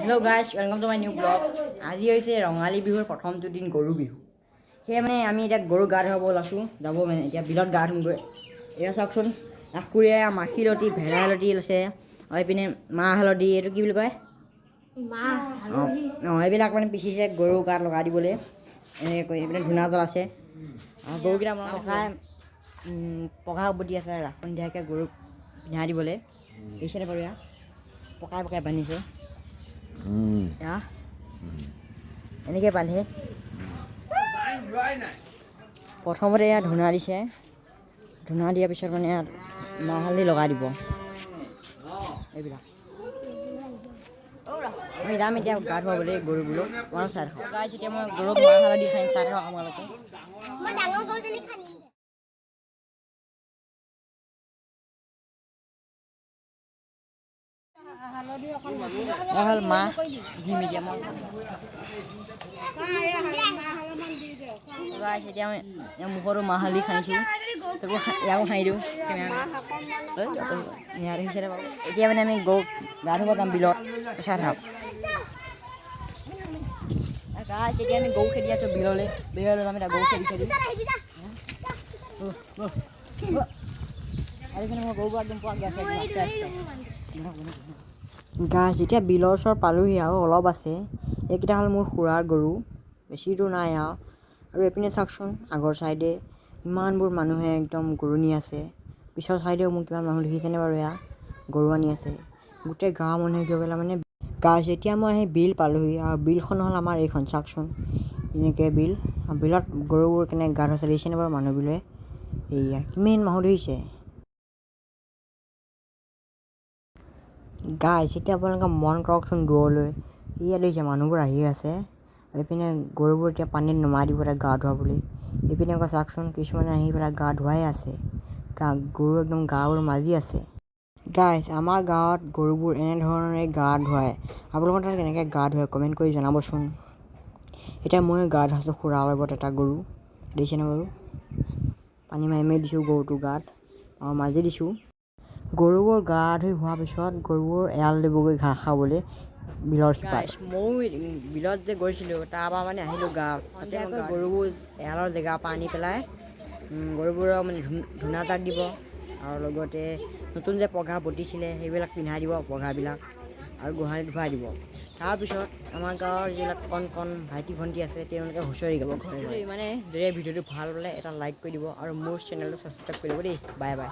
Hello' guys, welcome to my new blog. আজি হৈছে ৰঙালী বিহুৰ প্ৰথমটো দিন গৰু বিহু। সেয়ে মানে আমি এতিয়া গৰু গা ধুৱাব ওলাইছোঁ, যাব মানে এতিয়া বিলত গা ধুমগৈ। এয়া চাওকচোন, খুৰীয়ে মাখিলতী ভেড়া হালধি লৈছে আৰু এইপিনে মাহ হালধি, এইটো কি বুলি কয়, এইবিলাক মানে পিচিছে গৰু গাত লগাই দিবলৈ এনেকৈ কৰি। এইপিনে ধূনা জ্বলাইছে আৰু গৰুকেইটা মানে পঘা উভতি আছে সন্ধিয়াকৈ গৰুক পিন্ধাই দিবলৈ। দেখিছেনে বাৰু, এয়া পকাই পকাই বান্ধিছে। এনেকৈ বান্ধে। প্ৰথমতে ইয়াত ধূনা দিছে, ধূনা দিয়াৰ পিছত মানে ইয়াত মাহ হালধি লগাই দিব। এইবিলাক আমি যাম এতিয়া গা ধুৱাবলৈ গৰুবোৰক। মই চাই থাকোঁ গাইছ, এতিয়া মই গৰুক মাহ হালধি খাই চাই থাকোঁ আপোনালোকে। হ'ল মাহ দিম এতিয়া মই। এতিয়া মই মুখতো মাহ হালধি সানিছোঁ, তাকো ইয়াকো সানি দিওঁ। এতিয়া মানে আমি গৰুক গা ধুব যাম বিলত, চাই থাকক। গাইছ, এতিয়া আমি গৰু খেদি আছোঁ বিললৈ যাম এতিয়া গৰু খেদি মই গৰুবোৰ একদম পোৱা গৈ আছে। গাইছ, এতিয়া বিলৰ ওচৰত পালোহি আৰু অলপ আছে। এইকেইটা হ'ল মোৰ খুৰাৰ গৰু, বেছি দূৰ নাই আৰু এইপিনে চাওকচোন, আগৰ চাইডে ইমানবোৰ মানুহে একদম গৰু নি আছে। পিছৰ চাইডেও মোক কিমান মানুহ দেখিছেনে বাৰু, এয়া গৰু আনি আছে। গোটেই গাঁৱৰ মানুহে গৈ পেলাই মানে গাইছ, এতিয়া মই সেই বিল পালোহি আৰু বিলখন হ'ল আমাৰ এইখন। চাওকচোন, এনেকৈ বিলত গৰুবোৰ কেনেকৈ গা ধুৱাইছে দেখিছেনে বাৰু মানুহবোৰে। এইয়া কিমান মানুহ দেখিছে গাইছ। এতিয়া আপোনালোকে মন কৰকচোন দূৰলৈ, ইয়াত দেখিছে মানুহবোৰ আহি আছে। এইপিনে গৰুবোৰ এতিয়া পানীত নমাই দিব তাক গা ধুৱাবলৈ। এইপিনে আকৌ চাওকচোন, কিছুমানে আহি পেলাই গা ধুৱাই আছে। গৰু একদম গাবোৰ মাজি আছে। গাইছ, আমাৰ গাঁৱত গৰুবোৰ এনেধৰণে গা ধুৱায়। আপোনালোকৰ তাত কেনেকৈ গা ধুৱায় কমেণ্ট কৰি জনাবচোন। এতিয়া মই গা ধুৱাইছোঁ খুৰাৰ লগত এটা গৰু, দেখিছেনে বাৰু। পানী মাৰি দিছোঁ গৰুটোৰ গাত আৰু মাজি দিছোঁ। গৰুবোৰ গা ধুই হোৱাৰ পিছত গৰুবোৰ এৰাল দিবগৈ ঘাঁহ খাবলৈ বিলৰ সিপাৰে। ময়ো বিলত যে গৈছিলোঁ, তাৰপৰা মানে আহিলোঁ গাঁৱত। তাতে গৰুবোৰ এৰালৰ জেগাৰ পৰা আনি পেলাই গৰুবোৰক মানে ধূনা জাক দিব আৰু লগতে নতুন যে পঘা বটিছিলে সেইবিলাক পিন্ধাই দিব পঘাবিলাক, আৰু গোহালিত ভৰাই দিব। তাৰপিছত আমাৰ গাঁৱৰ যিবিলাক কণ ভাইটি ভণ্টি আছে তেওঁলোকে হুঁচৰি গাব ঘৰে ঘৰে। মানে ভিডিঅ'টো ভাল পালে এটা লাইক কৰি দিব আৰু মোৰ চেনেলটো ছাবস্ক্ৰাইব কৰি দিব দেই। Bye bye.